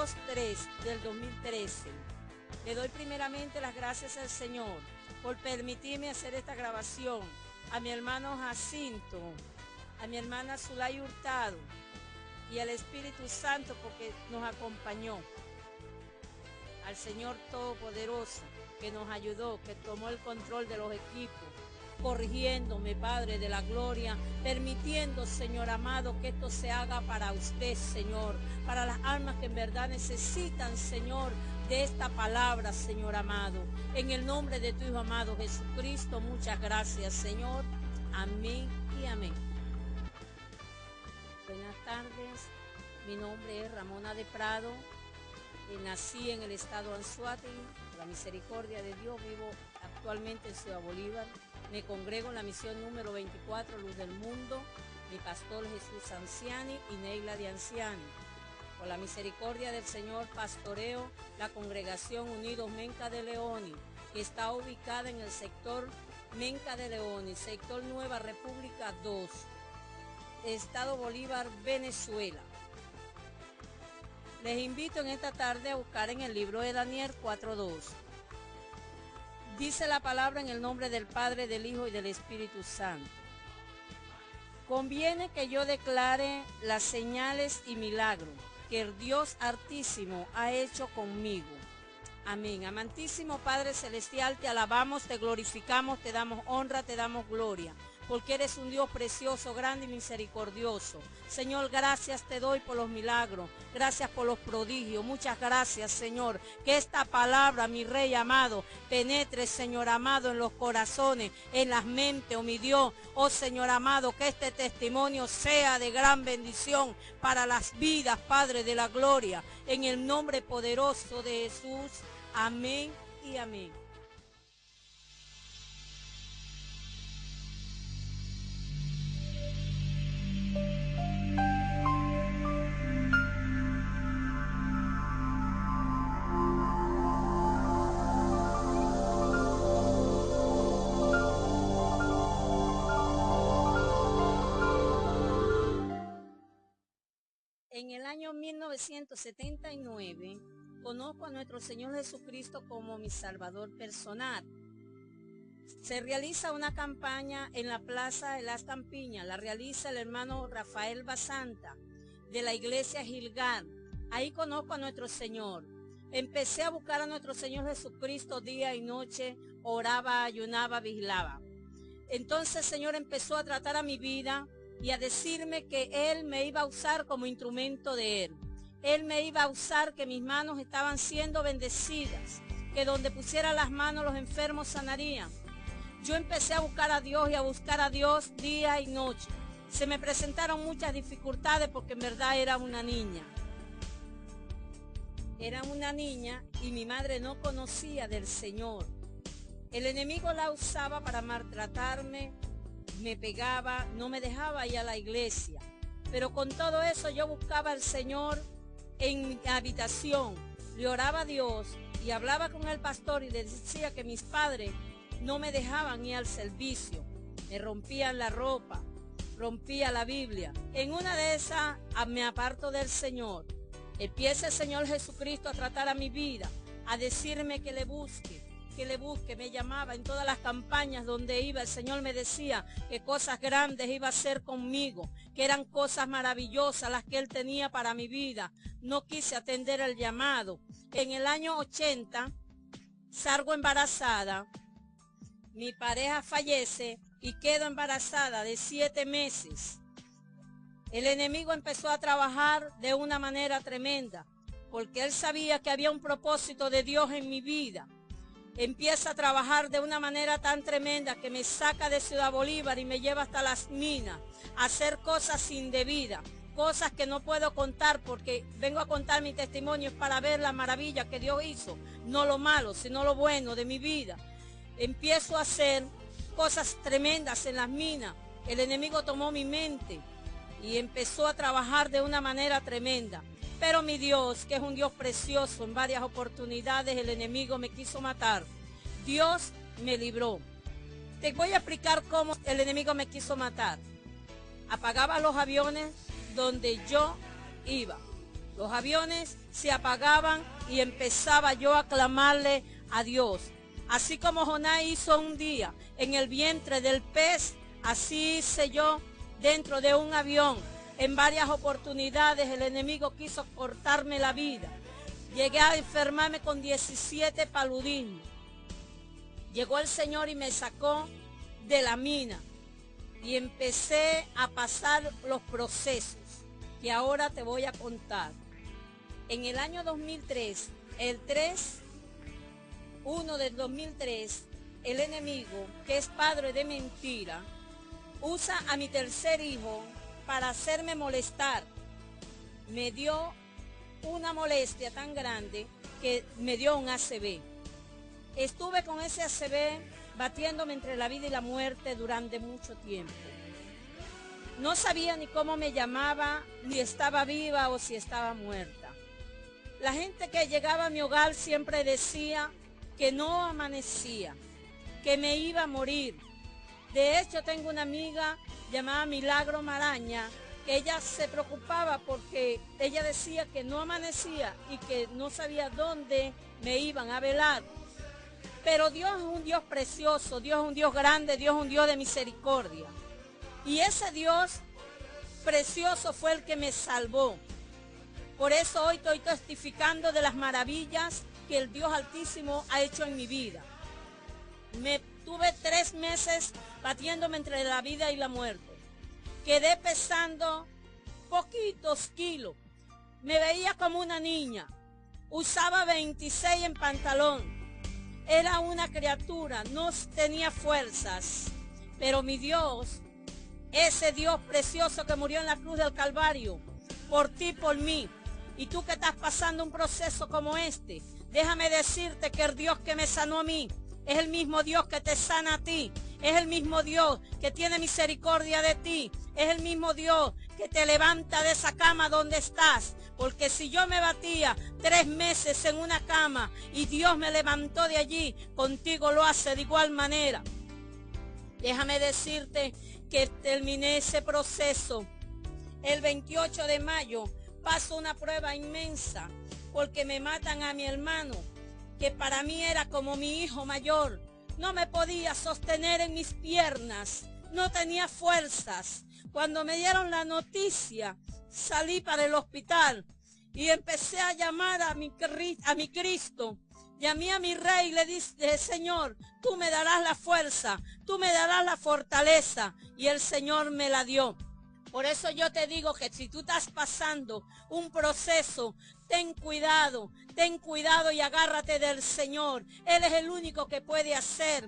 2/3 del 2013. Le doy primeramente las gracias al Señor por permitirme hacer esta grabación, a mi hermano Jacinto, a mi hermana Zulay Hurtado y al Espíritu Santo porque nos acompañó, al Señor Todopoderoso que nos ayudó, que tomó el control de los equipos, corrigiéndome, Padre de la gloria, permitiendo, Señor amado, que esto se haga para usted, Señor, para las almas que en verdad necesitan, Señor, de esta palabra, Señor amado. En el nombre de tu Hijo amado Jesucristo, muchas gracias, Señor. Amén y amén. Buenas tardes, mi nombre es Ramona de Prado. Nací en el estado Anzoátegui, por la misericordia de Dios, vivo actualmente en Ciudad Bolívar. Me congrego en la misión número 24, Luz del Mundo, mi pastor Jesús Anciani y Neila de Anciani. Por la misericordia del Señor pastoreo la congregación Unidos Menca de Leoni, que está ubicada en el sector Menca de Leoni, sector Nueva República 2, estado Bolívar, Venezuela. Les invito en esta tarde a buscar en el libro de Daniel 4:2. Dice la palabra en el nombre del Padre, del Hijo y del Espíritu Santo. Conviene que yo declare las señales y milagros que el Dios Altísimo ha hecho conmigo. Amén. Amantísimo Padre Celestial, te alabamos, te glorificamos, te damos honra, te damos gloria, porque eres un Dios precioso, grande y misericordioso. Señor, gracias te doy por los milagros, gracias por los prodigios, muchas gracias, Señor. Que esta palabra, mi Rey amado, penetre, Señor amado, en los corazones, en las mentes, oh mi Dios, oh Señor amado, que este testimonio sea de gran bendición para las vidas, Padre de la gloria, en el nombre poderoso de Jesús. Amén y amén. En el año 1979, conozco a nuestro Señor Jesucristo como mi Salvador personal. Se realiza una campaña en la Plaza de las Campiñas, la realiza el hermano Rafael Basanta, de la iglesia Gilgal. Ahí conozco a nuestro Señor. Empecé a buscar a nuestro Señor Jesucristo día y noche, oraba, ayunaba, vigilaba. Entonces el Señor empezó a tratar a mi vida y a decirme que Él me iba a usar como instrumento de Él. Él me iba a usar, que mis manos estaban siendo bendecidas, que donde pusiera las manos los enfermos sanarían. Yo empecé a buscar a Dios y a buscar a Dios día y noche. Se me presentaron muchas dificultades porque en verdad era una niña. Era una niña y mi madre no conocía del Señor. El enemigo la usaba para maltratarme, me pegaba, no me dejaba ir a la iglesia. Pero con todo eso yo buscaba al Señor en mi habitación, le oraba a Dios y hablaba con el pastor y le decía que mis padres no me dejaban ir al servicio, me rompían la ropa, rompía la Biblia. En una de esas me aparto del Señor. Empieza el Señor Jesucristo a tratar a mi vida, a decirme que le busque, me llamaba en todas las campañas donde iba. El Señor me decía que cosas grandes iba a hacer conmigo, que eran cosas maravillosas las que Él tenía para mi vida. No quise atender el llamado. En el año 80 salgo embarazada, mi pareja fallece y quedo embarazada de 7 meses. El enemigo empezó a trabajar de una manera tremenda, porque él sabía que había un propósito de Dios en mi vida. Empieza a trabajar de una manera tan tremenda que me saca de Ciudad Bolívar y me lleva hasta las minas a hacer cosas indebidas, cosas que no puedo contar, porque vengo a contar mi testimonio es para ver la maravilla que Dios hizo, no lo malo, sino lo bueno de mi vida. Empiezo a hacer cosas tremendas en las minas. El enemigo tomó mi mente y empezó a trabajar de una manera tremenda. Pero mi Dios, que es un Dios precioso, en varias oportunidades el enemigo me quiso matar. Dios me libró. Te voy a explicar cómo el enemigo me quiso matar. Apagaba los aviones donde yo iba. Los aviones se apagaban y empezaba yo a clamarle a Dios. Así como Jonás hizo un día en el vientre del pez, así hice yo dentro de un avión. En varias oportunidades el enemigo quiso cortarme la vida. Llegué a enfermarme con 17 paludismos. Llegó el Señor y me sacó de la mina y empecé a pasar los procesos que ahora te voy a contar. En el año 2003, el 3/1 del 2003, el enemigo, que es padre de mentira, usa a mi tercer hijo para hacerme molestar. Me dio una molestia tan grande que me dio un ACV. Estuve con ese ACV batiéndome entre la vida y la muerte durante mucho tiempo. No sabía ni cómo me llamaba, ni estaba viva o si estaba muerta. La gente que llegaba a mi hogar siempre decía que no amanecía, que me iba a morir. De hecho, tengo una amiga llamada Milagro Maraña, que ella se preocupaba porque ella decía que no amanecía y que no sabía dónde me iban a velar. Pero Dios es un Dios precioso, Dios es un Dios grande, Dios es un Dios de misericordia. Y ese Dios precioso fue el que me salvó. Por eso hoy estoy testificando de las maravillas que el Dios Altísimo ha hecho en mi vida. Tuve 3 meses batiéndome entre la vida y la muerte. Quedé pesando poquitos kilos. Me veía como una niña. Usaba 26 en pantalón. Era una criatura, no tenía fuerzas. Pero mi Dios, ese Dios precioso que murió en la cruz del Calvario, por ti, por mí. Y tú que estás pasando un proceso como este, déjame decirte que el Dios que me sanó a mí es el mismo Dios que te sana a ti. Es el mismo Dios que tiene misericordia de ti. Es el mismo Dios que te levanta de esa cama donde estás. Porque si yo me batía 3 meses en una cama y Dios me levantó de allí, contigo lo hace de igual manera. Déjame decirte que terminé ese proceso. El 28 de mayo paso una prueba inmensa porque me matan a mi hermano, que para mí era como mi hijo mayor. No me podía sostener en mis piernas, no tenía fuerzas. Cuando me dieron la noticia, salí para el hospital y empecé a llamar a mi Cristo. Llamé a mi Rey y le dije: Señor, tú me darás la fuerza, tú me darás la fortaleza. Y el Señor me la dio. Por eso yo te digo que si tú estás pasando un proceso, ten cuidado y agárrate del Señor. Él es el único que puede hacer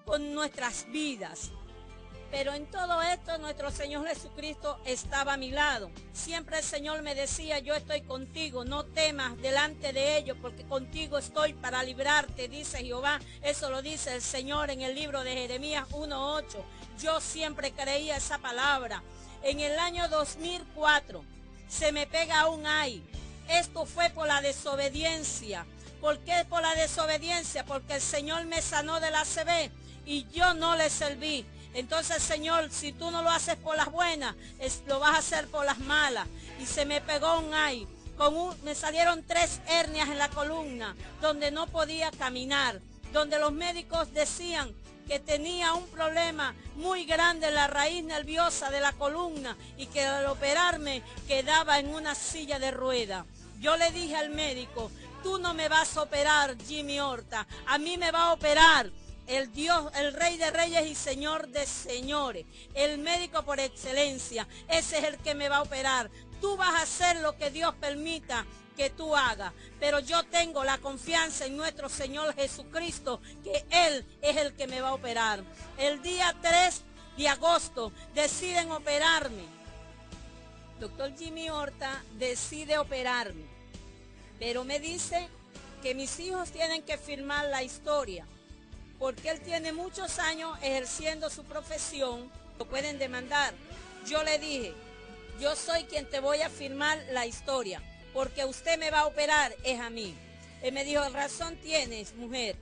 con nuestras vidas. Pero en todo esto nuestro Señor Jesucristo estaba a mi lado. Siempre el Señor me decía: yo estoy contigo, no temas delante de ellos, porque contigo estoy para librarte, dice Jehová. Eso lo dice el Señor en el libro de Jeremías 1:8. Yo siempre creía esa palabra. En el año 2004 se me pega un ay. Esto fue por la desobediencia. ¿Por qué por la desobediencia? Porque el Señor me sanó del ACV y yo no le serví. Entonces, Señor, si tú no lo haces por las buenas, lo vas a hacer por las malas. Y se me pegó un ay. Me salieron 3 hernias en la columna, donde no podía caminar, donde los médicos decían que tenía un problema muy grande en la raíz nerviosa de la columna y que al operarme quedaba en una silla de rueda. Yo le dije al médico: tú no me vas a operar, Jimmy Horta, a mí me va a operar el Dios, el Rey de Reyes y Señor de Señores, el médico por excelencia. Ese es el que me va a operar. Tú vas a hacer lo que Dios permita que tú hagas, pero yo tengo la confianza en nuestro Señor Jesucristo, que Él es el que me va a operar. El día 3 de agosto deciden operarme. Doctor Jimmy Horta decide operarme, pero me dice que mis hijos tienen que firmar la historia, porque él tiene muchos años ejerciendo su profesión, lo pueden demandar. Yo le dije: yo soy quien te voy a firmar la historia, porque usted me va a operar, es a mí. Él me dijo: razón tienes, mujer.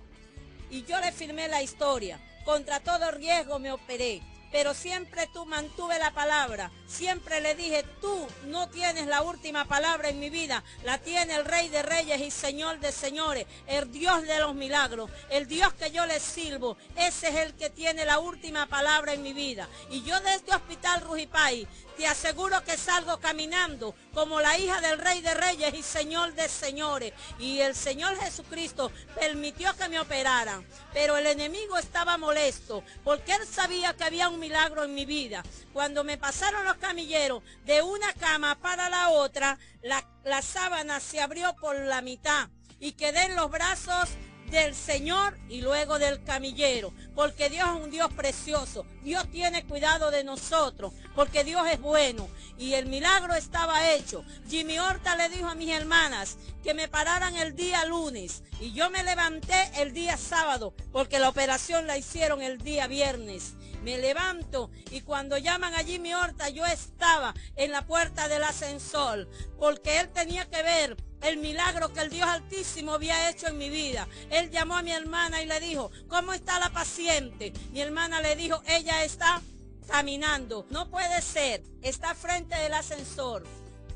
Y yo le firmé la historia. Contra todo riesgo me operé. pero siempre tú mantuve la palabra. Siempre le dije, tú no tienes la última palabra en mi vida, la tiene el Rey de Reyes y Señor de Señores, el Dios de los milagros, el Dios que yo le sirvo. Ese es el que tiene la última palabra en mi vida. Y yo de este Hospital Rujipay te aseguro que salgo caminando como la hija del Rey de Reyes y Señor de Señores. Y el Señor Jesucristo permitió que me operaran, pero el enemigo estaba molesto porque él sabía que había un milagro en mi vida. Cuando me pasaron los camilleros de una cama para la otra, la sábana se abrió por la mitad y quedé en los brazos del Señor y luego del camillero, porque Dios es un Dios precioso. Dios tiene cuidado de nosotros, porque Dios es bueno, y el milagro estaba hecho. Jimmy Horta le dijo a mis hermanas que me pararan el día lunes, y yo me levanté el día sábado, porque la operación la hicieron el día viernes. Me levanto y cuando llaman a Jimmy Horta, yo estaba en la puerta del ascensor, porque él tenía que ver el milagro que el Dios Altísimo había hecho en mi vida. Él llamó a mi hermana y le dijo, ¿cómo está la paciente? Mi hermana le dijo, ella está caminando. No puede ser, está frente del ascensor.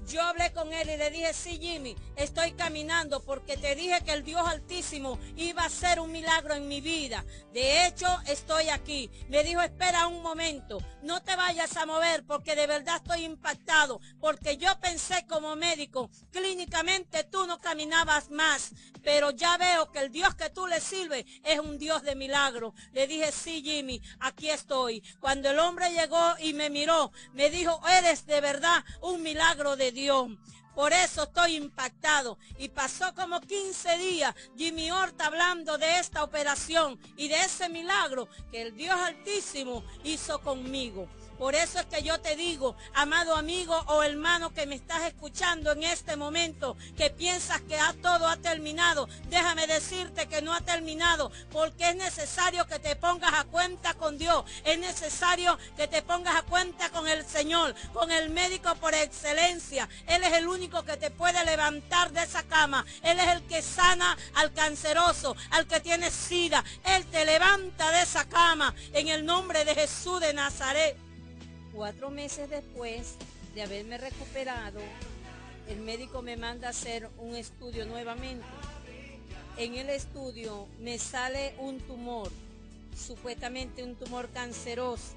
Yo hablé con él y le dije, sí, Jimmy, estoy caminando porque te dije que el Dios Altísimo iba a hacer un milagro en mi vida. De hecho, estoy aquí. Me dijo, espera un momento, no te vayas a mover porque de verdad estoy impactado, porque yo pensé como médico, clínicamente tú no caminabas más, pero ya veo que el Dios que tú le sirves es un Dios de milagro. Le dije, sí, Jimmy, aquí estoy. Cuando el hombre llegó y me miró, me dijo, eres de verdad un milagro de Dios. Por eso estoy impactado. Y pasó como 15 días Jimmy Horta hablando de esta operación y de ese milagro que el Dios Altísimo hizo conmigo. Por eso es que yo te digo, amado amigo o hermano que me estás escuchando en este momento, que piensas que todo ha terminado. Déjame decirte que no ha terminado, porque es necesario que te pongas a cuenta con Dios. Es necesario que te pongas a cuenta con el Señor, con el médico por excelencia. Él es el único que te puede levantar de esa cama. Él es el que sana al canceroso, al que tiene sida. Él te levanta de esa cama en el nombre de Jesús de Nazaret. 4 meses después de haberme recuperado, el médico me manda a hacer un estudio nuevamente. En el estudio me sale un tumor, supuestamente un tumor canceroso.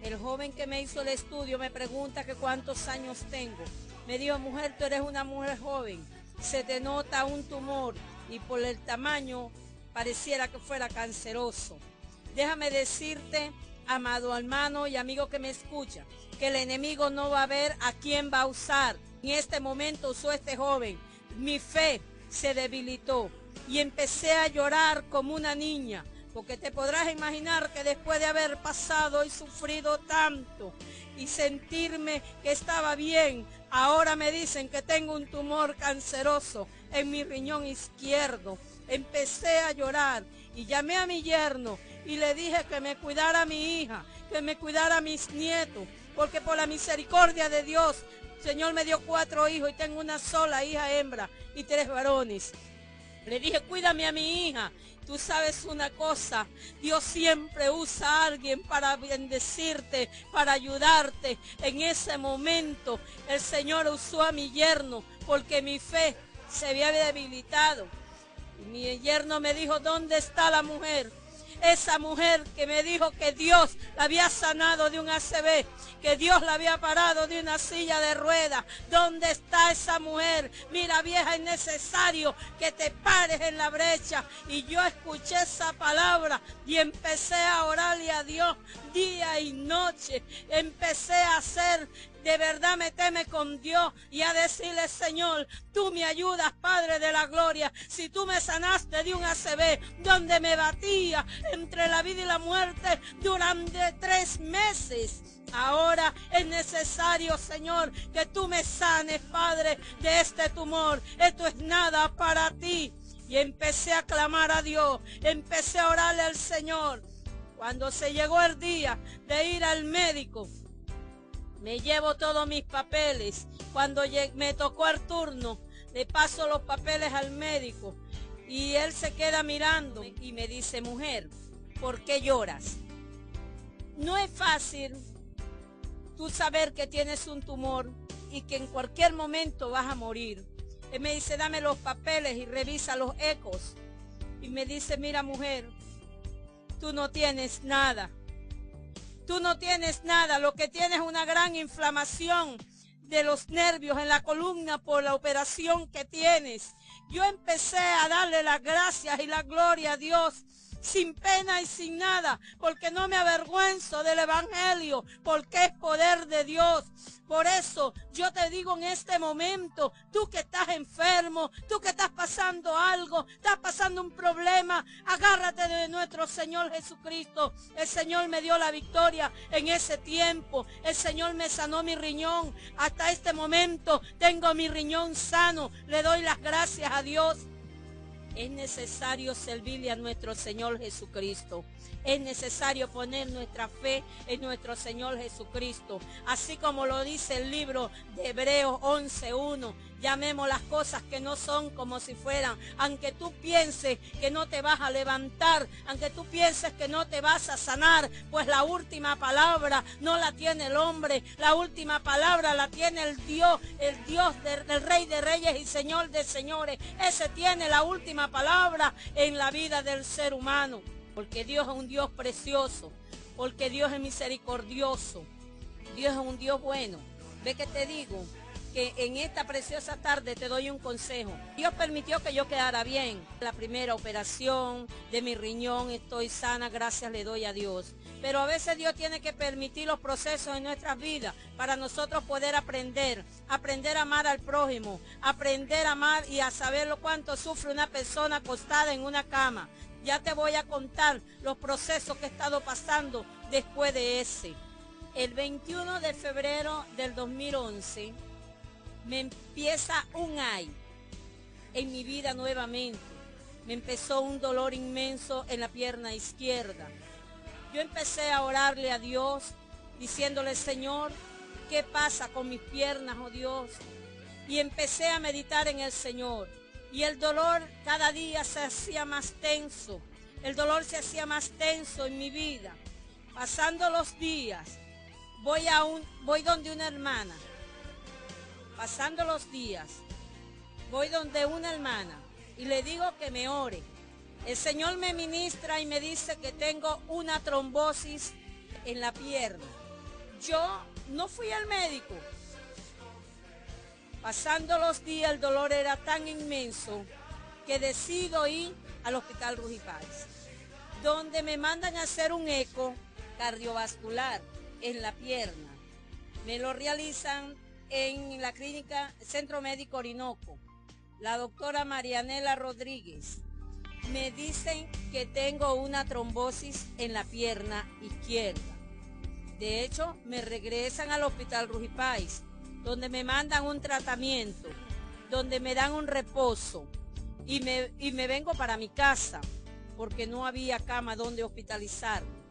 El joven que me hizo el estudio me pregunta que cuántos años tengo. Me dijo, mujer, tú eres una mujer joven, se te nota un tumor y por el tamaño pareciera que fuera canceroso. Déjame decirte, amado hermano y amigo que me escucha, que el enemigo no va a ver a quién va a usar. En este momento usó este joven. Mi fe se debilitó y empecé a llorar como una niña, porque te podrás imaginar que después de haber pasado y sufrido tanto y sentirme que estaba bien, ahora me dicen que tengo un tumor canceroso en mi riñón izquierdo. Empecé a llorar y llamé a mi yerno y le dije que me cuidara a mi hija, que me cuidara a mis nietos, porque por la misericordia de Dios, el Señor me dio 4 hijos y tengo una sola hija hembra y 3 varones. Le dije, cuídame a mi hija. Tú sabes una cosa, Dios siempre usa a alguien para bendecirte, para ayudarte. En ese momento el Señor usó a mi yerno porque mi fe se había debilitado. Y mi yerno me dijo, ¿dónde está la mujer? Esa mujer que me dijo que Dios la había sanado de un ACV, que Dios la había parado de una silla de ruedas. ¿Dónde está esa mujer? Mira, vieja, es necesario que te pares en la brecha. Y yo escuché esa palabra y empecé a orarle a Dios día y noche. Empecé a hacer, de verdad, meterme con Dios y a decirle, Señor, tú me ayudas, Padre de la gloria. Si tú me sanaste de un ACV donde me batía entre la vida y la muerte durante 3 meses, ahora es necesario, Señor, que tú me sanes, Padre, de este tumor. Esto es nada para ti. Y empecé a clamar a Dios, empecé a orarle al Señor. Cuando se llegó el día de ir al médico, me llevo todos mis papeles. Cuando me tocó el turno, le paso los papeles al médico y él se queda mirando y me dice, mujer, ¿por qué lloras? No es fácil tú saber que tienes un tumor y que en cualquier momento vas a morir. Él me dice, dame los papeles y revisa los ecos. Y me dice, mira mujer, tú no tienes nada. Tú no tienes nada, lo que tienes es una gran inflamación de los nervios en la columna por la operación que tienes. Yo empecé a darle las gracias y la gloria a Dios sin pena y sin nada, porque no me avergüenzo del evangelio, porque es poder de Dios. Por eso yo te digo en este momento, tú que estás enfermo, tú que estás pasando algo, estás pasando un problema, agárrate de nuestro Señor Jesucristo. El Señor me dio la victoria en ese tiempo. El Señor me sanó mi riñón. Hasta este momento tengo mi riñón sano. Le doy las gracias a Dios. Es necesario servirle a nuestro Señor Jesucristo. Es necesario poner nuestra fe en nuestro Señor Jesucristo. Así como lo dice el libro de Hebreos 11:1. Llamemos las cosas que no son como si fueran. Aunque tú pienses que no te vas a levantar, aunque tú pienses que no te vas a sanar, pues la última palabra no la tiene el hombre. La última palabra la tiene el Dios del Rey de Reyes y Señor de Señores. Ese tiene la última palabra en la vida del ser humano. Porque Dios es un Dios precioso, porque Dios es misericordioso, Dios es un Dios bueno. Ve que te digo que en esta preciosa tarde te doy un consejo. Dios permitió que yo quedara bien. La primera operación de mi riñón, estoy sana, gracias le doy a Dios. Pero a veces Dios tiene que permitir los procesos en nuestras vidas para nosotros poder aprender a amar al prójimo, aprender a amar y a saber lo cuánto sufre una persona acostada en una cama. Ya te voy a contar los procesos que he estado pasando después de ese. El 21 de febrero del 2011 me empieza un ay en mi vida nuevamente. Me empezó un dolor inmenso en la pierna izquierda. Yo empecé a orarle a Dios, diciéndole, Señor, ¿qué pasa con mis piernas, oh Dios? Y empecé a meditar en el Señor. Y el dolor cada día se hacía más tenso. El dolor se hacía más tenso en mi vida. Pasando los días, voy donde una hermana. Pasando los días, voy donde una hermana y le digo que me ore. El Señor me ministra y me dice que tengo una trombosis en la pierna. Yo no fui al médico. Pasando los días, el dolor era tan inmenso que decido ir al Hospital Ruy Páez, donde me mandan a hacer un eco cardiovascular en la pierna. Me lo realizan en la clínica Centro Médico Orinoco. La doctora Marianela Rodríguez. Me dicen que tengo una trombosis en la pierna izquierda. De hecho, me regresan al Hospital Ruy Páez, donde me mandan un tratamiento, donde me dan un reposo y me vengo para mi casa porque no había cama donde hospitalizarme.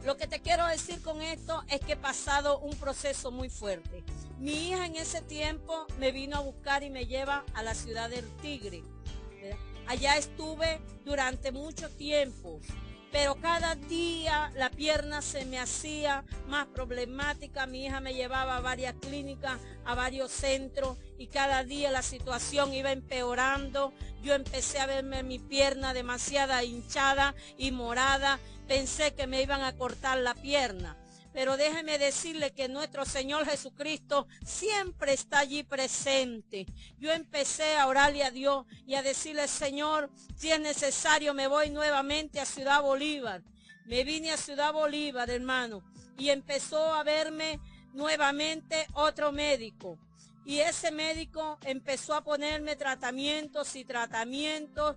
Lo que te quiero decir con esto es que he pasado un proceso muy fuerte. Mi hija en ese tiempo me vino a buscar y me lleva a la ciudad del Tigre. Allá estuve durante mucho tiempo. Pero cada día la pierna se me hacía más problemática. Mi hija me llevaba a varias clínicas, a varios centros, y cada día la situación iba empeorando. Yo empecé a verme mi pierna demasiado hinchada y morada. Pensé que me iban a cortar la pierna. Pero déjeme decirle que nuestro Señor Jesucristo siempre está allí presente. Yo empecé a orarle a Dios y a decirle, Señor, si es necesario me voy nuevamente a Ciudad Bolívar. Me vine a Ciudad Bolívar, hermano, y empezó a verme nuevamente otro médico. Y ese médico empezó a ponerme tratamientos y tratamientos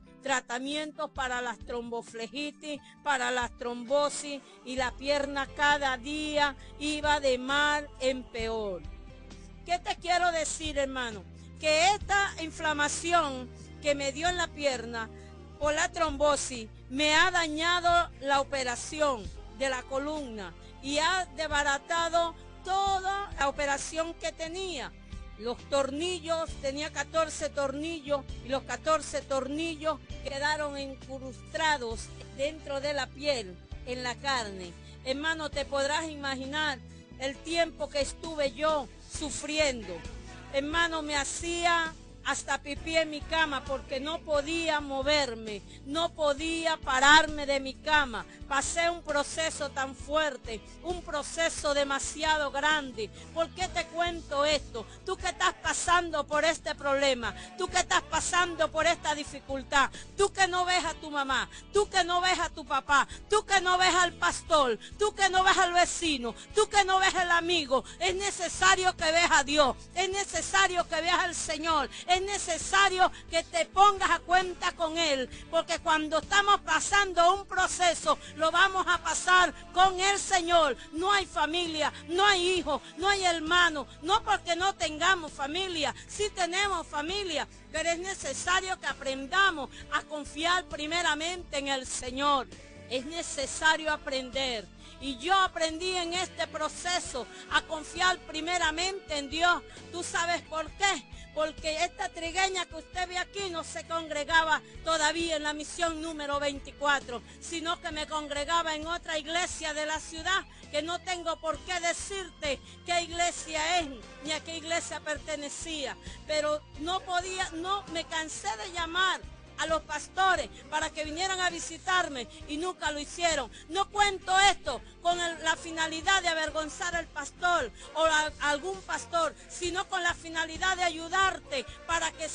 para las tromboflejitis, para las trombosis, y la pierna cada día iba de mal en peor. ¿Qué te quiero decir, hermano? Que esta inflamación que me dio en la pierna por la trombosis me ha dañado la operación de la columna y ha desbaratado toda la operación que tenía. Los tornillos, tenía 14 tornillos y los 14 tornillos quedaron incrustados dentro de la piel, en la carne. Hermano, te podrás imaginar el tiempo que estuve yo sufriendo. Hermano, me hacía hasta pipí en mi cama porque no podía moverme, no podía pararme de mi cama. Pasé un proceso tan fuerte, un proceso demasiado grande. ¿Por qué te cuento esto? Tú que estás pasando por este problema, tú que estás pasando por esta dificultad, tú que no ves a tu mamá, tú que no ves a tu papá, tú que no ves al pastor, tú que no ves al vecino, tú que no ves al amigo, es necesario que veas a Dios, es necesario que veas al Señor, es necesario que te pongas a cuenta con Él, porque cuando estamos pasando un proceso, lo vamos a pasar con el Señor. No hay familia, no hay hijos, no hay hermanos, no porque no tengamos familia, sí tenemos familia, pero es necesario que aprendamos a confiar primeramente en el Señor. Es necesario aprender. Y yo aprendí en este proceso a confiar primeramente en Dios. ¿Tú sabes por qué? Porque esta trigueña que usted ve aquí no se congregaba todavía en la misión número 24, sino que me congregaba en otra iglesia de la ciudad, que no tengo por qué decirte qué iglesia es ni a qué iglesia pertenecía. Pero no me cansé de llamar a los pastores para que vinieran a visitarme y nunca lo hicieron. No cuento esto con la finalidad de avergonzar al pastor o a algún pastor, sino con la finalidad de ayudarte para que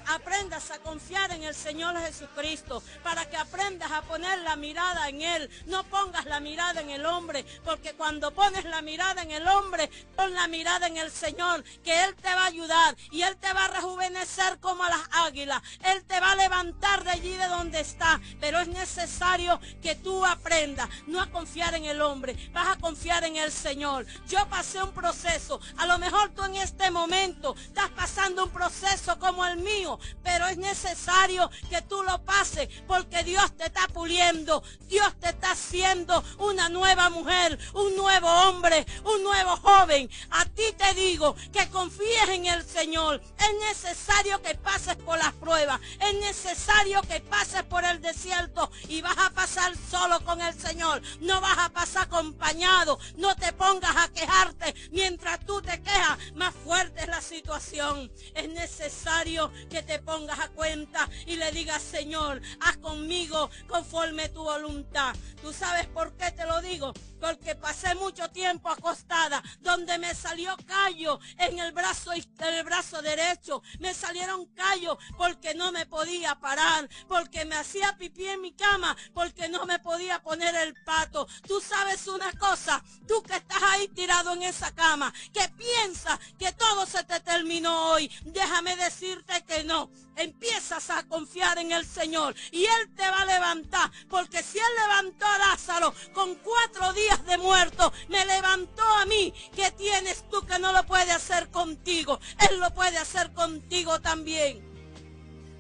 aprendas a confiar en el Señor Jesucristo, para que aprendas a poner la mirada en Él. No pongas la mirada en el hombre, porque cuando pones la mirada en el hombre, pon la mirada en el Señor, que Él te va a ayudar y Él te va a rejuvenecer como a las águilas. Él te va a levantar de allí de donde está, pero es necesario que tú aprendas no a confiar en el hombre, vas a confiar en el Señor. Yo pasé un proceso, a lo mejor tú en este momento estás pasando un proceso como el mío, pero es necesario que tú lo pases porque Dios te está puliendo, Dios te está haciendo una nueva mujer, un nuevo hombre, un nuevo joven. A ti te digo que confíes en el Señor. Es necesario que pases por las pruebas, es necesario que pases por el desierto y vas a pasar solo con el Señor, no vas a pasar acompañado. No te pongas a quejarte, mientras tú te quejas, más fuerte es la situación. Es necesario que te pongas a cuenta y le digas: Señor, haz conmigo conforme tu voluntad. ¿Tú sabes por qué te lo digo? Porque pasé mucho tiempo acostada, donde me salió callo en el brazo derecho, me salieron callos porque no me podía parar, porque me hacía pipí en mi cama, porque no me podía poner el pato. Tú sabes una cosa, tú que estás ahí tirado en esa cama, que piensas que todo se te terminó hoy, déjame decirte que no. Empiezas a confiar en el Señor y Él te va a levantar, porque si Él levantó a Lázaro con 4 días de muerto, me levantó a mí. ¿Qué tienes tú que no lo puede hacer contigo? Él lo puede hacer contigo también.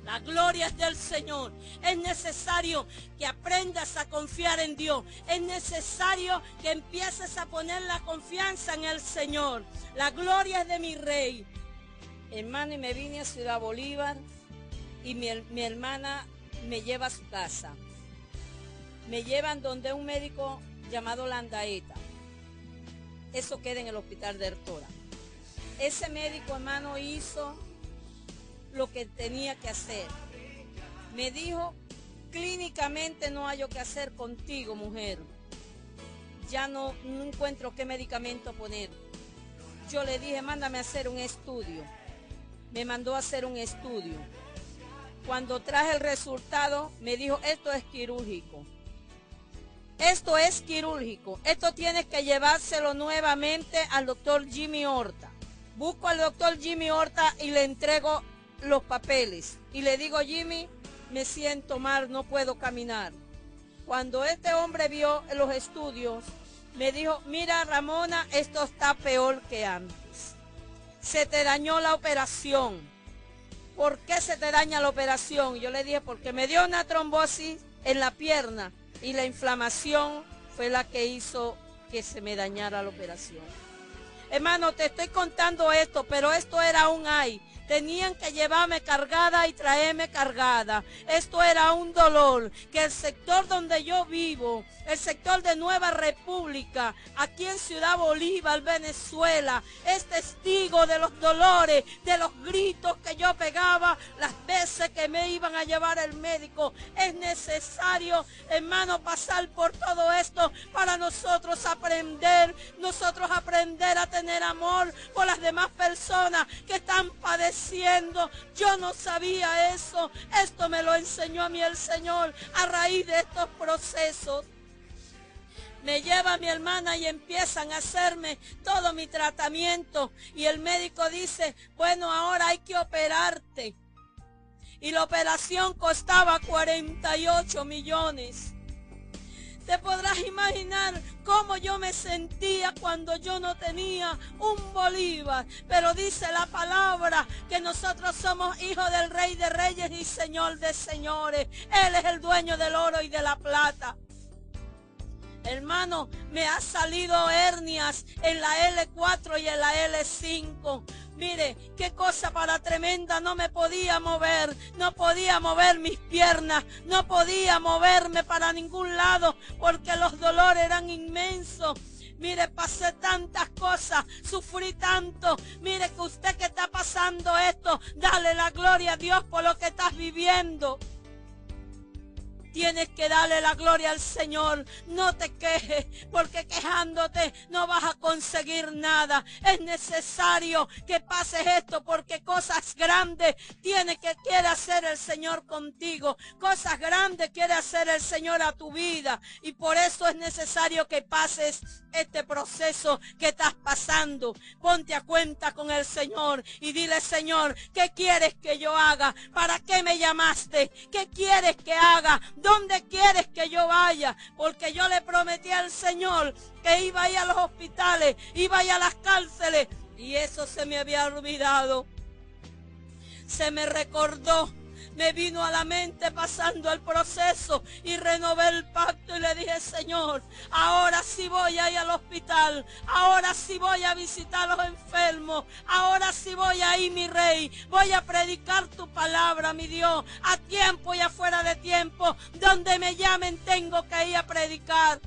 La gloria es del Señor. Es necesario que aprendas a confiar en Dios. Es necesario que empieces a poner la confianza en el Señor. La gloria es de mi Rey. Hermano, y me vine a Ciudad Bolívar y mi hermana me lleva a su casa. Me llevan donde un médico llamado Landaeta. Eso queda en el hospital de Ertora. Ese médico, hermano, hizo lo que tenía que hacer. Me dijo: clínicamente no hay que hacer contigo, mujer. Ya no encuentro qué medicamento poner. Yo le dije: mándame a hacer un estudio. Me mandó a hacer un estudio. Cuando traje el resultado, me dijo: esto es quirúrgico. Esto es quirúrgico. Esto tienes que llevárselo nuevamente al doctor Jimmy Horta. Busco al doctor Jimmy Horta y le entrego los papeles. Y le digo: Jimmy, me siento mal, no puedo caminar. Cuando este hombre vio los estudios, me dijo: mira, Ramona, esto está peor que antes. Se te dañó la operación. ¿Por qué se te daña la operación? Yo le dije: porque me dio una trombosis en la pierna y la inflamación fue la que hizo que se me dañara la operación. Hermano, te estoy contando esto, pero esto era un ay. Tenían que llevarme cargada y traerme cargada. Esto era un dolor que el sector donde yo vivo, el sector de Nueva República, aquí en Ciudad Bolívar, Venezuela, es testigo de los dolores, de los gritos que yo pegaba las veces que me iban a llevar el médico. Es necesario, hermano, pasar por todo esto para nosotros aprender a tener amor por las demás personas que están padeciendo. Yo no sabía eso. Esto me lo enseñó a mí el Señor a raíz de estos procesos. Me lleva mi hermana y empiezan a hacerme todo mi tratamiento. Y el médico dice, bueno, ahora hay que operarte. Y la operación costaba 48 millones. Te podrás imaginar cómo yo me sentía cuando yo no tenía un bolívar. Pero dice la palabra que nosotros somos hijos del Rey de Reyes y Señor de Señores. Él es el dueño del oro y de la plata. Hermano, me ha salido hernias en la L4 y en la L5. Mire, qué cosa para tremenda, no me podía mover, no podía mover mis piernas, no podía moverme para ningún lado porque los dolores eran inmensos. Mire, pasé tantas cosas, sufrí tanto. Mire, que usted que está pasando esto, dale la gloria a Dios por lo que estás viviendo. Tienes que darle la gloria al Señor. No te quejes, porque quejándote no vas a conseguir nada. Es necesario que pases esto, porque cosas grandes quiere hacer el Señor contigo. Cosas grandes quiere hacer el Señor a tu vida. Y por eso es necesario que pases este proceso que estás pasando. Ponte a cuenta con el Señor y dile, Señor, ¿qué quieres que yo haga? ¿Para qué me llamaste? ¿Qué quieres que haga? ¿Dónde quieres que yo vaya? Porque yo le prometí al Señor que iba a ir a los hospitales, iba a ir a las cárceles, y eso se me había olvidado. Se me recordó, me vino a la mente pasando el proceso y renové el pacto y le dije, Señor, ahora sí voy a ir al hospital, ahora sí voy a visitar a los enfermos, ahora sí voy a ir, mi Rey, voy a predicar tu palabra, mi Dios, a tiempo y afuera de tiempo, donde me llamen tengo que ir a predicar.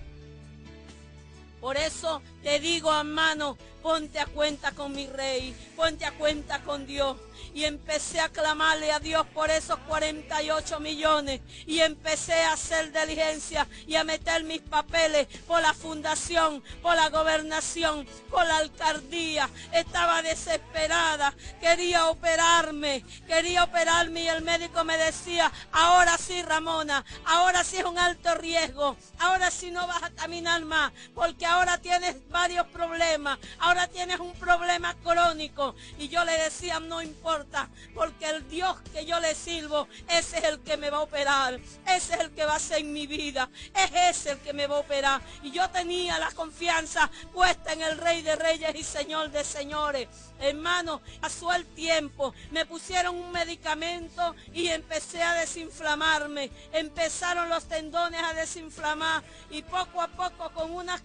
Por eso te digo, hermano, ponte a cuenta con mi Rey, ponte a cuenta con Dios. Y empecé a clamarle a Dios por esos 48 millones. Y empecé a hacer diligencia y a meter mis papeles por la fundación, por la gobernación, por la alcaldía. Estaba desesperada, quería operarme y el médico me decía, ahora sí, Ramona, ahora sí es un alto riesgo, ahora sí no vas a caminar más, porque ahora tienes varios problemas, ahora tienes un problema crónico. Y yo le decía, no importa, porque el Dios que yo le sirvo, ese es el que me va a operar, ese es el que va a hacer en mi vida, es ese el que me va a operar. Y yo tenía la confianza puesta en el Rey de Reyes y Señor de Señores. Hermano, pasó el tiempo, me pusieron un medicamento y empecé a desinflamarme, empezaron los tendones a desinflamar y poco a poco con unas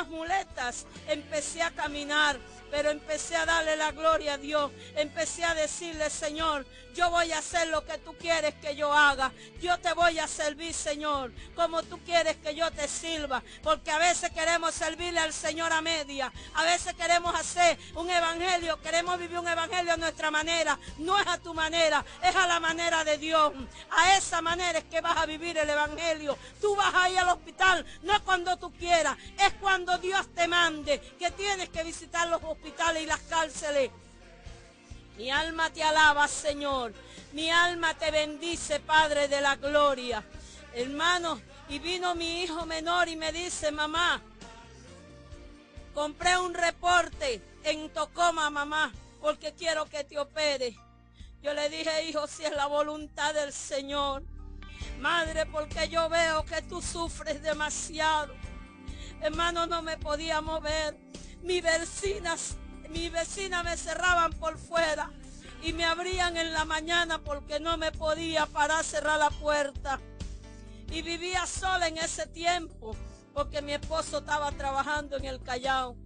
muletas empecé a caminar. Pero empecé a darle la gloria a Dios, empecé a decirle, Señor, yo voy a hacer lo que tú quieres que yo haga, yo te voy a servir, Señor, como tú quieres que yo te sirva, porque a veces queremos servirle al Señor a media, a veces queremos hacer un evangelio, queremos vivir un evangelio a nuestra manera, no es a tu manera, es a la manera de Dios, a esa manera es que vas a vivir el evangelio. Tú vas a ir al hospital, no cuando tú quieras, es cuando Dios te mande, que tienes que visitar los hospitales y las cárceles. Mi alma te alaba, Señor. Mi alma te bendice, Padre de la gloria. Hermano, y vino mi hijo menor y me dice, mamá, compré un reporte en Tocoma, mamá, porque quiero que te opere. Yo le dije, hijo, si es la voluntad del Señor. Madre, porque yo veo que tú sufres demasiado. Hermano, no me podía mover. Mi vecina me cerraban por fuera y me abrían en la mañana porque no me podía parar a cerrar la puerta. Y vivía sola en ese tiempo porque mi esposo estaba trabajando en el Callao.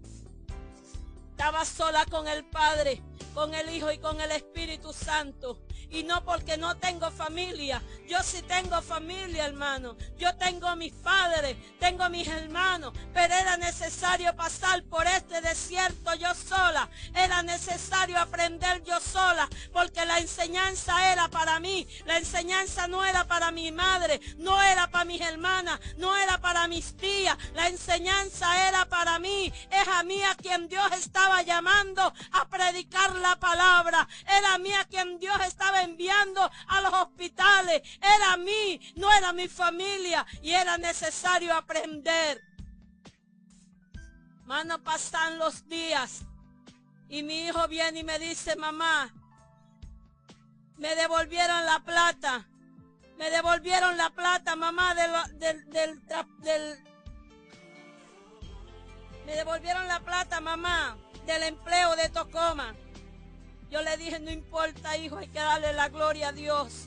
Estaba sola con el Padre, con el Hijo y con el Espíritu Santo. Y no porque no tengo familia. Yo sí tengo familia, hermano. Yo tengo mis padres, tengo mis hermanos. Pero era necesario pasar por este desierto yo sola. Era necesario aprender yo sola. Porque la enseñanza era para mí. La enseñanza no era para mi madre. No era para mis hermanas. No era para mis tías. La enseñanza era para mí. Es a mí a quien Dios estaba llamando a predicar la palabra. Era a mí a quien Dios estaba enviando a los hospitales. Era a mí, no era mi familia, y era necesario aprender. Mano, pasan los días y mi hijo viene y me dice: mamá, me devolvieron la plata. Me devolvieron la plata, mamá, me devolvieron la plata, mamá, del empleo de Tocoma. Yo le dije: no importa, hijo, hay que darle la gloria a Dios.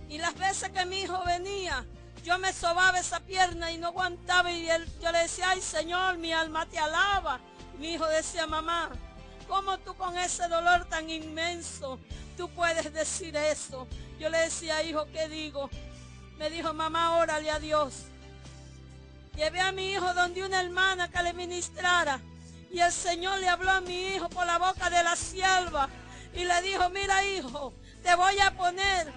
Y las veces que mi hijo venía, yo me sobaba esa pierna y no aguantaba. Y yo le decía: ay, Señor, mi alma te alaba. Y mi hijo decía: mamá, ¿cómo tú con ese dolor tan inmenso tú puedes decir eso? Yo le decía: hijo, ¿qué digo? Me dijo: mamá, órale a Dios. Llevé a mi hijo donde una hermana que le ministrara. Y el Señor le habló a mi hijo por la boca de la sierva. Y le dijo: mira, hijo, te voy a poner,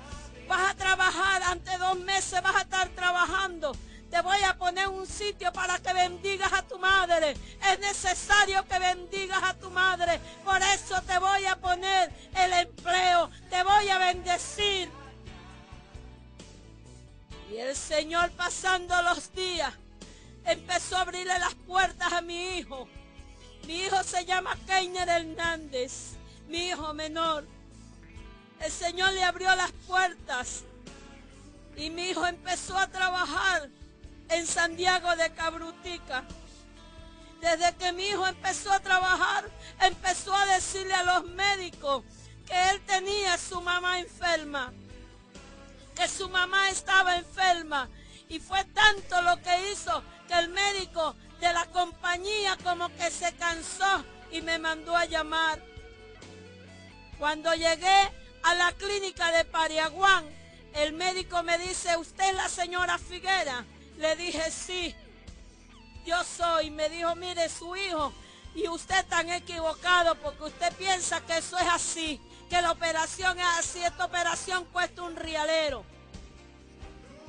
vas a trabajar, ante 2 meses vas a estar trabajando. Te voy a poner un sitio para que bendigas a tu madre. Es necesario que bendigas a tu madre. Por eso te voy a poner el empleo. Te voy a bendecir. Y el Señor, pasando los días, empezó a abrirle las puertas a mi hijo. Mi hijo se llama Keiner Hernández, mi hijo menor. El Señor le abrió las puertas y mi hijo empezó a trabajar en Santiago de Cabrutica. Desde que mi hijo empezó a trabajar, empezó a decirle a los médicos que él tenía a su mamá enferma, que su mamá estaba enferma. Y fue tanto lo que hizo que el médico de la compañía como que se cansó y me mandó a llamar. Cuando llegué a la clínica de Pariaguán, el médico me dice: ¿usted es la señora Figuera? Le dije: sí, yo soy. Me dijo: mire, su hijo y usted están equivocados porque usted piensa que eso es así, que la operación es así. Esta operación cuesta un rialero.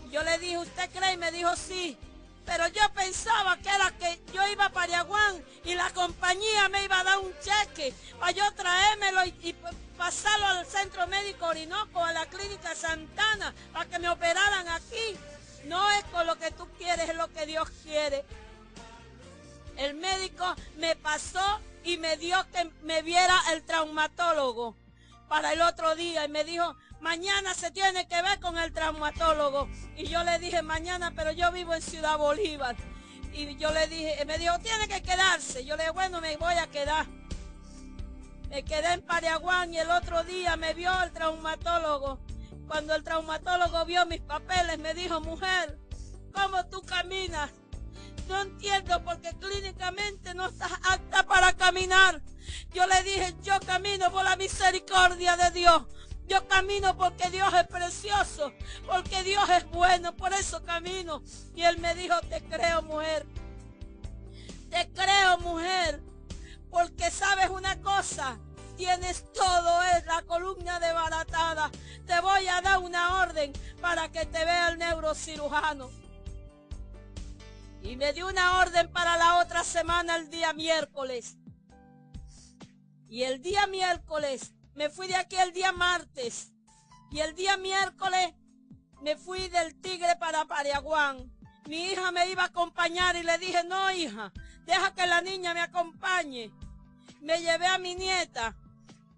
Yo le dije: ¿usted cree? Y me dijo: sí. Pero yo pensaba que era que yo iba a Pariaguán y la compañía me iba a dar un cheque para yo traérmelo y pasarlo al Centro Médico Orinoco, a la Clínica Santana, para que me operaran aquí. No es con lo que tú quieres, es lo que Dios quiere. El médico me pasó y me dio que me viera el traumatólogo para el otro día y me dijo: mañana se tiene que ver con el traumatólogo. Y yo le dije: mañana, pero yo vivo en Ciudad Bolívar. Y yo le dije, me dijo: tiene que quedarse. Yo le dije: bueno, me voy a quedar. Me quedé en Pariaguán y el otro día me vio el traumatólogo. Cuando el traumatólogo vio mis papeles, me dijo: mujer, ¿cómo tú caminas? No entiendo porque clínicamente no estás apta para caminar. Yo le dije: yo camino por la misericordia de Dios. Yo camino porque Dios es precioso, porque Dios es bueno, por eso camino. Y él me dijo: te creo, mujer. Te creo, mujer, porque sabes una cosa, tienes todo, es la columna desbaratada. Te voy a dar una orden para que te vea el neurocirujano. Y me dio una orden para la otra semana, el día miércoles. Y el día miércoles me fui de aquí el día martes. Y el día miércoles me fui del Tigre para Pariaguán. Mi hija me iba a acompañar y le dije: no, hija, deja que la niña me acompañe. Me llevé a mi nieta.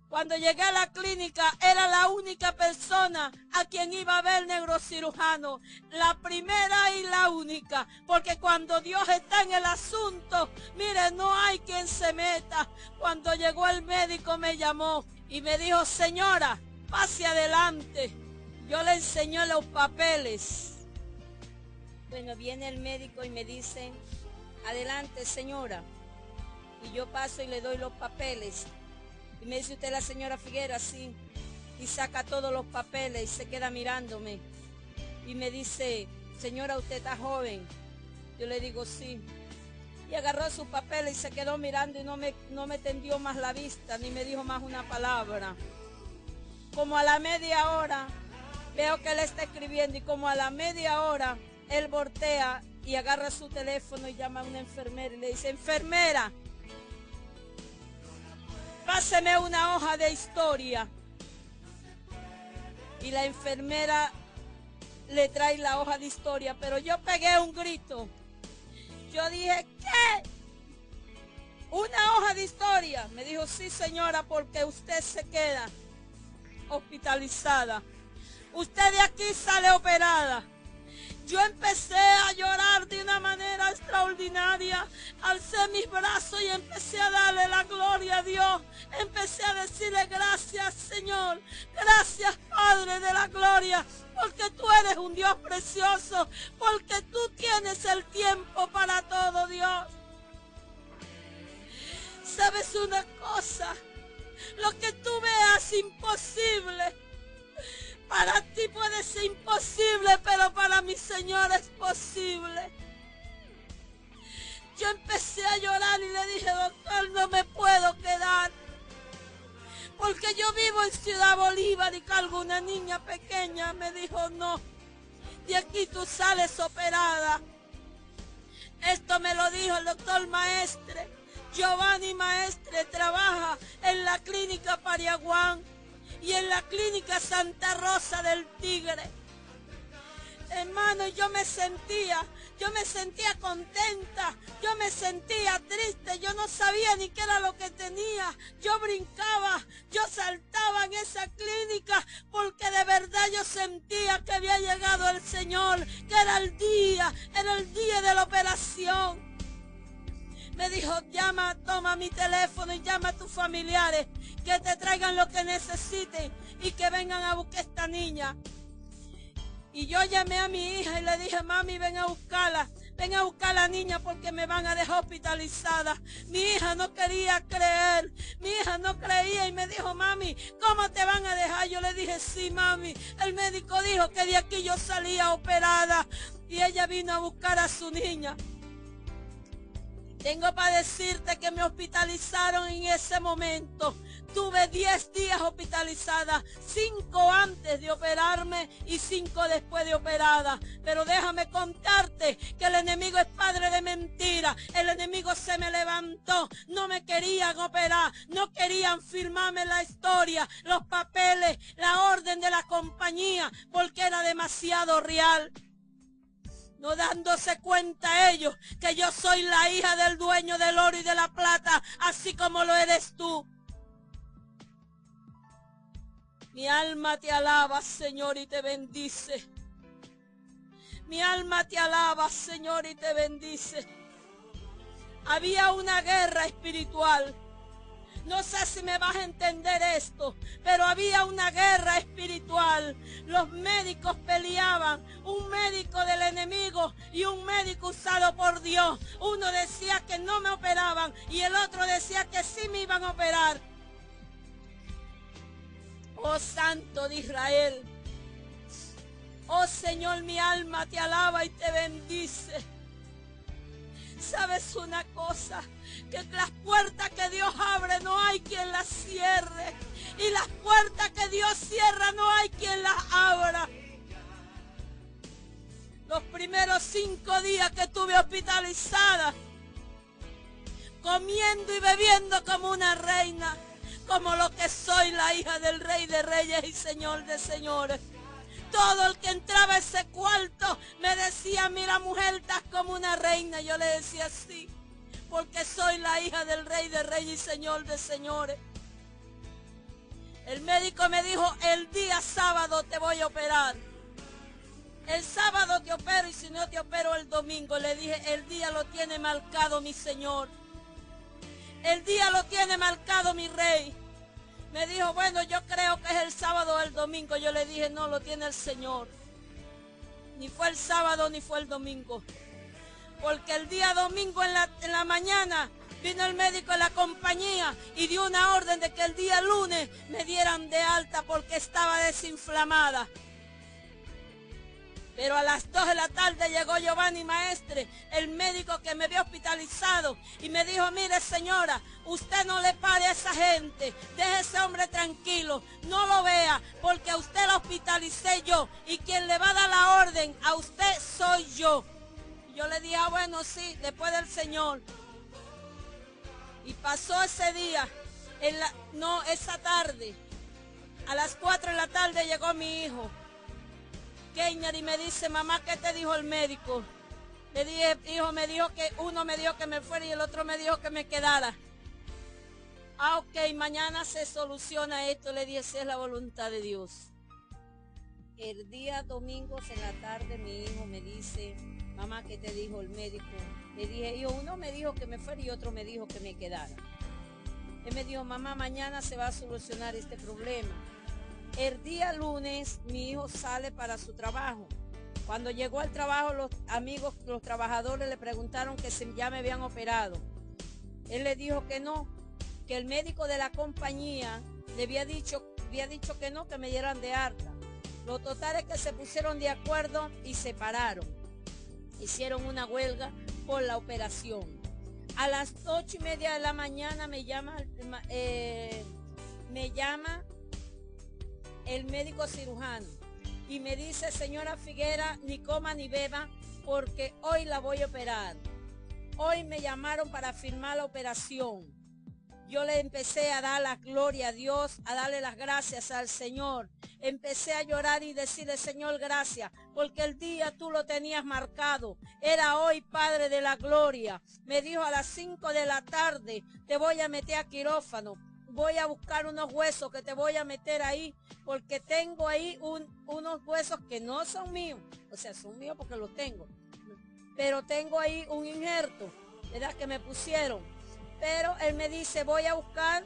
Cuando llegué a la clínica, era la única persona a quien iba a ver el neurocirujano. La primera y la única. Porque cuando Dios está en el asunto, mire, no hay quien se meta. Cuando llegó el médico me llamó y me dijo: señora, pase adelante. Yo le enseñé los papeles. Bueno, viene el médico y me dice: adelante, señora. Y yo paso y le doy los papeles. Y me dice, ¿usted es la señora Figuera? Sí. Y saca todos los papeles y se queda mirándome. Y me dice, señora, usted está joven. Yo le digo, sí. Y agarró sus papeles y se quedó mirando y no me tendió más la vista, ni me dijo más una palabra. Como a la media hora, veo que él está escribiendo y como a la media hora, él voltea y agarra su teléfono y llama a una enfermera y le dice, enfermera, páseme una hoja de historia. Y la enfermera le trae la hoja de historia, pero yo pegué un grito. Yo dije, ¿qué? ¿Una hoja de historia? Me dijo, sí señora, porque usted se queda hospitalizada. Usted de aquí sale operada. Yo empecé a llorar de una manera extraordinaria. Alcé mis brazos y empecé a darle la gloria a Dios. Empecé a decirle gracias, Señor. Gracias, Padre de la gloria. Porque tú eres un Dios precioso. Porque tú tienes el tiempo para todo, Dios. ¿Sabes una cosa? Lo que tú veas imposible, para ti puede ser imposible, pero para mi Señor es posible. Yo empecé a llorar y le dije, doctor, no me puedo quedar. Porque yo vivo en Ciudad Bolívar y cargo una niña pequeña. Me dijo, no, de aquí tú sales operada. Esto me lo dijo el doctor Maestre. Giovanni Maestre trabaja en la clínica Pariaguán y en la clínica Santa Rosa del Tigre. Hermano, yo me sentía contenta, yo me sentía triste, yo no sabía ni qué era lo que tenía. Yo brincaba, yo saltaba en esa clínica porque de verdad yo sentía que había llegado el Señor, que era el día de la operación. Me dijo, llama, toma mi teléfono y llama a tus familiares que te traigan lo que necesiten y que vengan a buscar a esta niña. Y yo llamé a mi hija y le dije, mami, ven a buscarla. Ven a buscar a la niña porque me van a dejar hospitalizada. Mi hija no quería creer. Mi hija no creía y me dijo, mami, ¿cómo te van a dejar? Yo le dije, sí, mami. El médico dijo que de aquí yo salía operada. Y ella vino a buscar a su niña. Tengo para decirte que me hospitalizaron en ese momento. Tuve 10 días hospitalizada, 5 antes de operarme y 5 después de operada. Pero déjame contarte que el enemigo es padre de mentira. El enemigo se me levantó, no me querían operar, no querían firmarme la historia, los papeles, la orden de la compañía, porque era demasiado real. No dándose cuenta ellos que yo soy la hija del dueño del oro y de la plata, así como lo eres tú. Mi alma te alaba, Señor, y te bendice. Mi alma te alaba, Señor, y te bendice. Había una guerra espiritual. No sé si me vas a entender esto, pero había una guerra espiritual. Los médicos peleaban, un médico del enemigo y un médico usado por Dios. Uno decía que no me operaban y el otro decía que sí me iban a operar. Oh Santo de Israel, oh Señor, mi alma te alaba y te bendice. ¿Sabes una cosa? Que las puertas que Dios abre no hay quien las cierre. Y las puertas que Dios cierra no hay quien las abra. Los primeros 5 días que estuve hospitalizada, comiendo y bebiendo como una reina, como lo que soy, la hija del Rey de Reyes y Señor de Señores. Todo el que entraba a ese cuarto me decía, mira mujer, estás como una reina. Yo le decía sí, porque soy la hija del Rey de Reyes y Señor de Señores. El médico me dijo, el día sábado te voy a operar. El sábado te opero y si no te opero el domingo. Le dije, el día lo tiene marcado mi Señor. El día lo tiene marcado mi Rey. Me dijo, bueno, yo creo que es el sábado o el domingo. Yo le dije, no, lo tiene el Señor. Ni fue el sábado ni fue el domingo. porque el día domingo en la mañana vino el médico de la compañía y dio una orden de que el día lunes me dieran de alta porque estaba desinflamada. Pero a las 2 de la tarde llegó Giovanni Maestre, el médico que me había hospitalizado, y me dijo: mire señora, usted no le pare a esa gente, deje a ese hombre tranquilo, no lo vea, porque a usted lo hospitalicé yo, y quien le va a dar la orden a usted soy yo. Y yo le dije: ah, bueno, sí, después del Señor. Y pasó ese día, esa tarde, a las 4 de la tarde llegó mi hijo, Keiner, y me dice: mamá, ¿qué te dijo el médico? Le dije: hijo, me dijo que uno me dijo que me fuera y el otro me dijo que me quedara. Ah, ok, mañana se soluciona esto. Le dije: si es la voluntad de Dios. El día domingo en la tarde mi hijo me dice: mamá, ¿qué te dijo el médico? Le dije: hijo, uno me dijo que me fuera y otro me dijo que me quedara. Él me dijo: mamá, mañana se va a solucionar este problema. El día lunes mi hijo sale para su trabajo. Cuando llegó al trabajo, los amigos, los trabajadores le preguntaron que si ya me habían operado. Él le dijo que no, que el médico de la compañía le había dicho que no, que me dieran de alta. Lo total es que se pusieron de acuerdo y se pararon. Hicieron una huelga por la operación. A las 8:30 de la mañana me llama el médico cirujano y me dice: señora Figuera, ni coma ni beba porque hoy la voy a operar. Hoy me llamaron para firmar la operación. Yo le empecé a dar la gloria a Dios, a darle las gracias al Señor. Empecé a llorar y decirle: Señor, gracias, porque el día tú lo tenías marcado. Era hoy, Padre de la gloria. Me dijo: a las 5 de la tarde te voy a meter a quirófano. Voy a buscar unos huesos que te voy a meter ahí, porque tengo ahí unos huesos que no son míos. O sea, son míos porque los tengo. Pero tengo ahí un injerto, ¿verdad?, que me pusieron. Pero él me dice: voy a buscar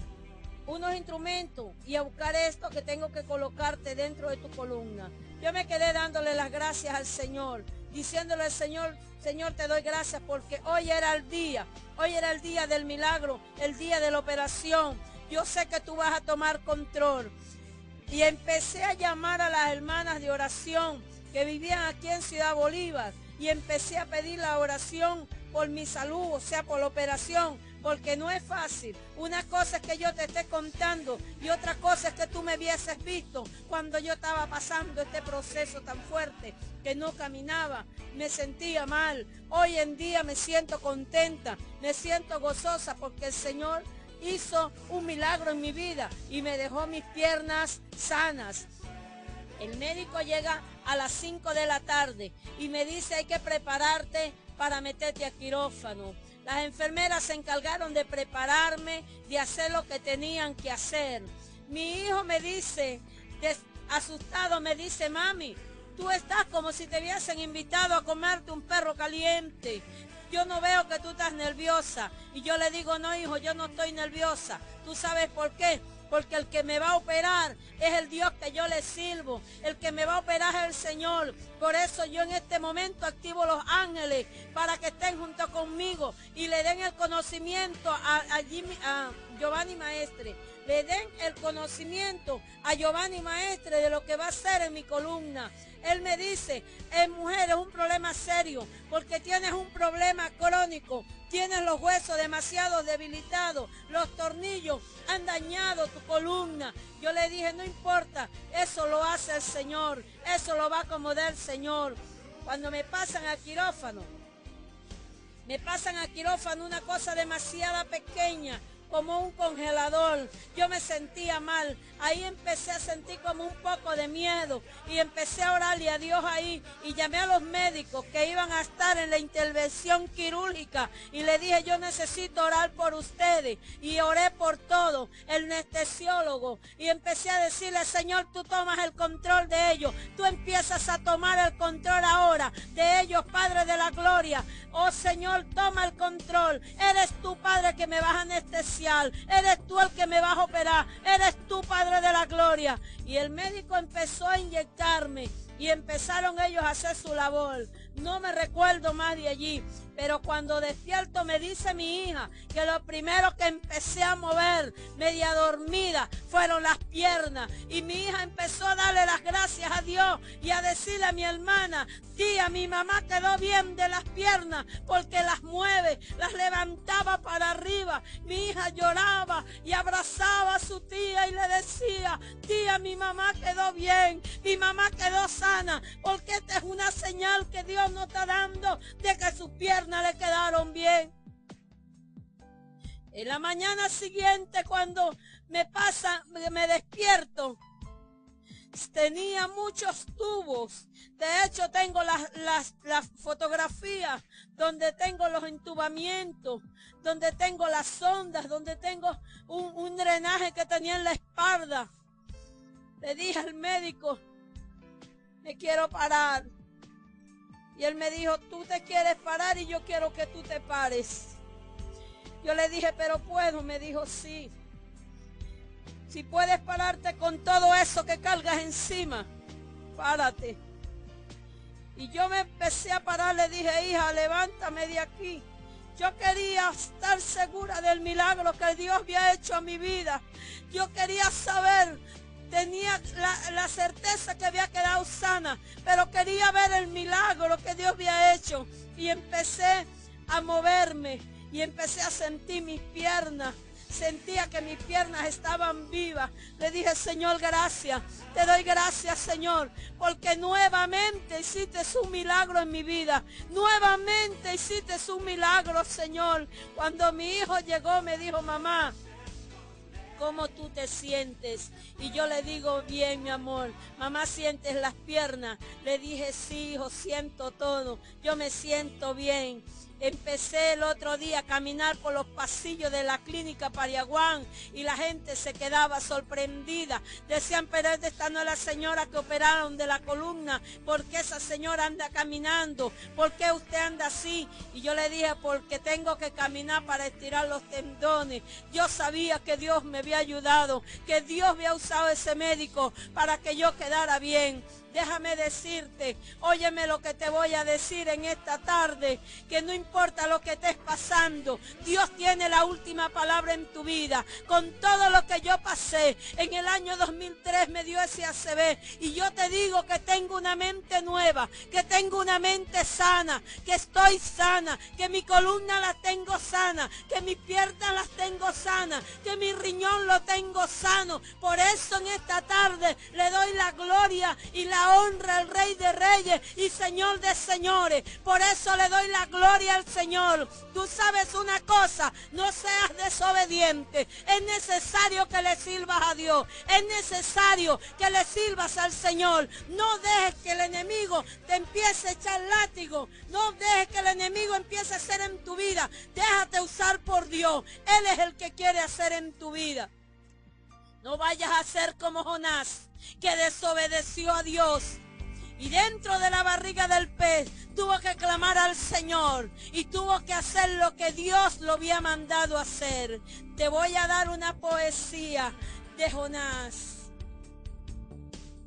unos instrumentos y a buscar esto que tengo que colocarte dentro de tu columna. Yo me quedé dándole las gracias al Señor, diciéndole al Señor: Señor, te doy gracias porque hoy era el día del milagro, el día de la operación. Yo sé que tú vas a tomar control. Y empecé a llamar a las hermanas de oración que vivían aquí en Ciudad Bolívar y empecé a pedir la oración por mi salud, o sea, por la operación, porque no es fácil. Una cosa es que yo te esté contando y otra cosa es que tú me hubieses visto cuando yo estaba pasando este proceso tan fuerte, que no caminaba, me sentía mal. Hoy en día me siento contenta, me siento gozosa porque el Señor hizo un milagro en mi vida y me dejó mis piernas sanas. El médico llega a las 5 de la tarde y me dice: hay que prepararte para meterte a quirófano. Las enfermeras se encargaron de prepararme, de hacer lo que tenían que hacer. Mi hijo me dice, asustado, me dice: mami, tú estás como si te hubiesen invitado a comerte un perro caliente. Yo no veo que tú estás nerviosa. Y yo le digo: no, hijo, yo no estoy nerviosa. ¿Tú sabes por qué? Porque el que me va a operar es el Dios que yo le sirvo. El que me va a operar es el Señor. Por eso yo en este momento activo los ángeles para que estén junto conmigo y le den el conocimiento a Giovanni Maestre. Le den el conocimiento a Giovanni Maestre de lo que va a hacer en mi columna. Él me dice: mujer, es un problema serio porque tienes un problema crónico. Tienes los huesos demasiado debilitados, los tornillos han dañado tu columna. Yo le dije: no importa, eso lo hace el Señor, eso lo va a acomodar el Señor. Cuando me pasan a quirófano una cosa demasiado pequeña, como un congelador. Yo me sentía mal. Ahí empecé a sentir como un poco de miedo y empecé a orarle a Dios ahí y llamé a los médicos que iban a estar en la intervención quirúrgica y le dije: yo necesito orar por ustedes, y oré por todo, el anestesiólogo, y empecé a decirle: Señor, tú tomas el control de ellos, tú empiezas empiezas a tomar el control ahora de ellos, Padre de la gloria. Oh Señor, toma el control. Eres tú, Padre, que me vas a anestesiar. Eres tú el que me vas a operar. Eres tú, Padre de la gloria. Y el médico empezó a inyectarme y empezaron ellos a hacer su labor. No me recuerdo más de allí, pero cuando despierto me dice mi hija que lo primero que empecé a mover, media dormida, fueron las piernas. Y mi hija empezó a darle las gracias a Dios y a decirle a mi hermana: tía, mi mamá quedó bien de las piernas porque las mueve, las levantaba para arriba. Mi hija lloraba y abrazaba a su tía y le decía: tía, mi mamá quedó bien, mi mamá quedó sana, porque esta es una señal que Dios nos está dando de que sus piernas le quedaron bien. En la mañana siguiente, cuando me despierto, tenía muchos tubos. De hecho, tengo las fotografías donde tengo los entubamientos, donde tengo las sondas, donde tengo un drenaje que tenía en la espalda. Le dije al médico: me quiero parar. Y él me dijo: tú te quieres parar y yo quiero que tú te pares. Yo le dije: pero puedo. Me dijo: sí. Si puedes pararte con todo eso que cargas encima, párate. Y yo me empecé a parar. Le dije: hija, levántame de aquí. Yo quería estar segura del milagro que Dios había hecho a mi vida. Yo quería saber. Tenía la certeza que había quedado sana, pero quería ver el milagro que Dios había hecho. Y empecé a moverme y empecé a sentir mis piernas. Sentía que mis piernas estaban vivas. Le dije: Señor, gracias. Te doy gracias, Señor, porque nuevamente hiciste un milagro en mi vida. Nuevamente hiciste un milagro, Señor. Cuando mi hijo llegó, me dijo: mamá, ¿cómo tú te sientes? Y yo le digo: bien, mi amor. Mamá, ¿sientes las piernas? Le dije: sí, hijo, siento todo. Yo me siento bien. Empecé el otro día a caminar por los pasillos de la clínica Pariaguán y la gente se quedaba sorprendida. Decían: pero esta no es la señora que operaron de la columna. ¿Por qué esa señora anda caminando? ¿Por qué usted anda así? Y yo le dije: porque tengo que caminar para estirar los tendones. Yo sabía que Dios me había ayudado, que Dios había usado ese médico para que yo quedara bien. Déjame decirte, óyeme lo que te voy a decir en esta tarde, que no importa lo que estés pasando, Dios tiene la última palabra en tu vida. Con todo lo que yo pasé, en el año 2003 me dio ese ACV, y yo te digo que tengo una mente nueva, que tengo una mente sana, que estoy sana, que mi columna la tengo sana, que mis piernas las tengo sanas, que mi riñón lo tengo sano. Por eso en esta tarde le doy la gloria y la honra al Rey de Reyes y Señor de Señores. Por eso le doy la gloria al Señor. Tú sabes una cosa: no seas desobediente. Es necesario que le sirvas a Dios. Es necesario que le sirvas al Señor. No dejes que el enemigo te empiece a echar látigo. No dejes que el enemigo empiece a hacer en tu vida. Déjate usar por Dios. Él es el que quiere hacer en tu vida. No vayas a ser como Jonás, que desobedeció a Dios y dentro de la barriga del pez tuvo que clamar al Señor y tuvo que hacer lo que Dios lo había mandado hacer. Te voy a dar una poesía de Jonás.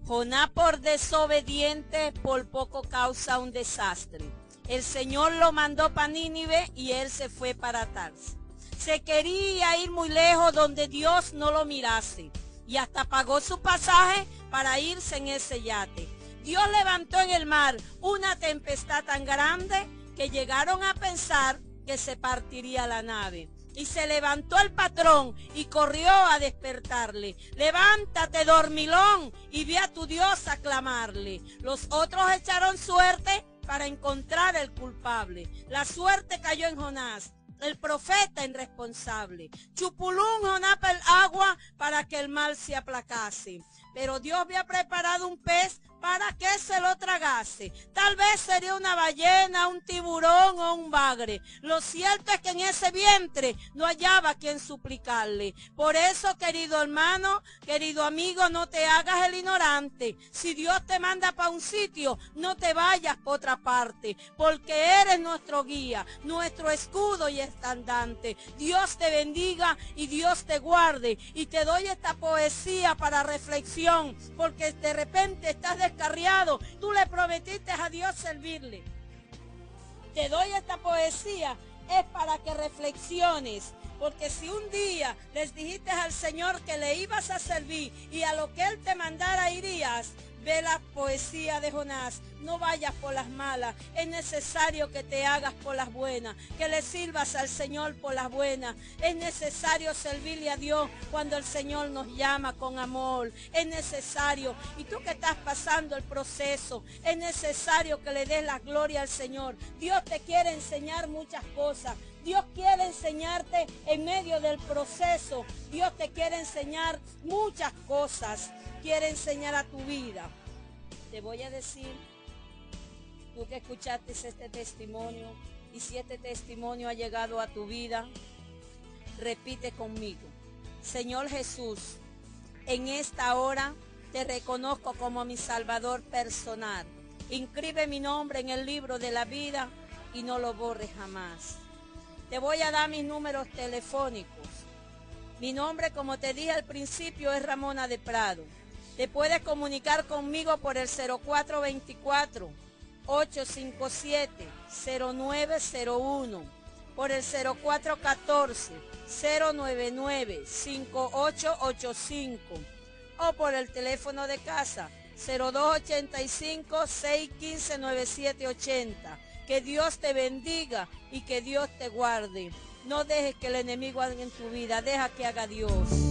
Jonás, por desobediente, por poco causa un desastre. El Señor lo mandó para Nínive y él se fue para Tarsis. Se quería ir muy lejos donde Dios no lo mirase y hasta pagó su pasaje para irse en ese yate. Dios levantó en el mar una tempestad tan grande que llegaron a pensar que se partiría la nave. Y se levantó el patrón y corrió a despertarle. Levántate, dormilón, y ve a tu Dios a clamarle. Los otros echaron suerte para encontrar el culpable. La suerte cayó en Jonás, el profeta irresponsable. Chupulún Jonás el agua para que el mal se aplacase. Pero Dios había preparado un pez para para que se lo tragase. Tal vez sería una ballena, un tiburón o un bagre. Lo cierto es que en ese vientre no hallaba quien suplicarle. Por eso, querido hermano, querido amigo, no te hagas el ignorante. Si Dios te manda para un sitio, no te vayas por otra parte, porque eres nuestro guía, nuestro escudo y estandarte. Dios te bendiga y Dios te guarde. Y te doy esta poesía para reflexión, porque de repente estás descarriado. Tú le prometiste a Dios servirle. Te doy esta poesía es para que reflexiones, porque si un día les dijiste al Señor que le ibas a servir y a lo que Él te mandara irías, ve la poesía de Jonás. No vayas por las malas, es necesario que te hagas por las buenas, que le sirvas al Señor por las buenas. Es necesario servirle a Dios cuando el Señor nos llama con amor. Es necesario, y tú que estás pasando el proceso, es necesario que le des la gloria al Señor. Dios te quiere enseñar muchas cosas. Dios quiere enseñarte en medio del proceso. Dios te quiere enseñar muchas cosas. Quiere enseñar a tu vida. Te voy a decir, tú que escuchaste este testimonio, y si este testimonio ha llegado a tu vida, repite conmigo: Señor Jesús, en esta hora te reconozco como mi Salvador personal. Inscribe mi nombre en el libro de la vida y no lo borres jamás. Te voy a dar mis números telefónicos. Mi nombre, como te dije al principio, es Ramona de Prado. Te puedes comunicar conmigo por el 0424-857-0901, por el 0414-099-5885 o por el teléfono de casa 0285-615-9780. Que Dios te bendiga y que Dios te guarde. No dejes que el enemigo haga en tu vida, deja que haga Dios.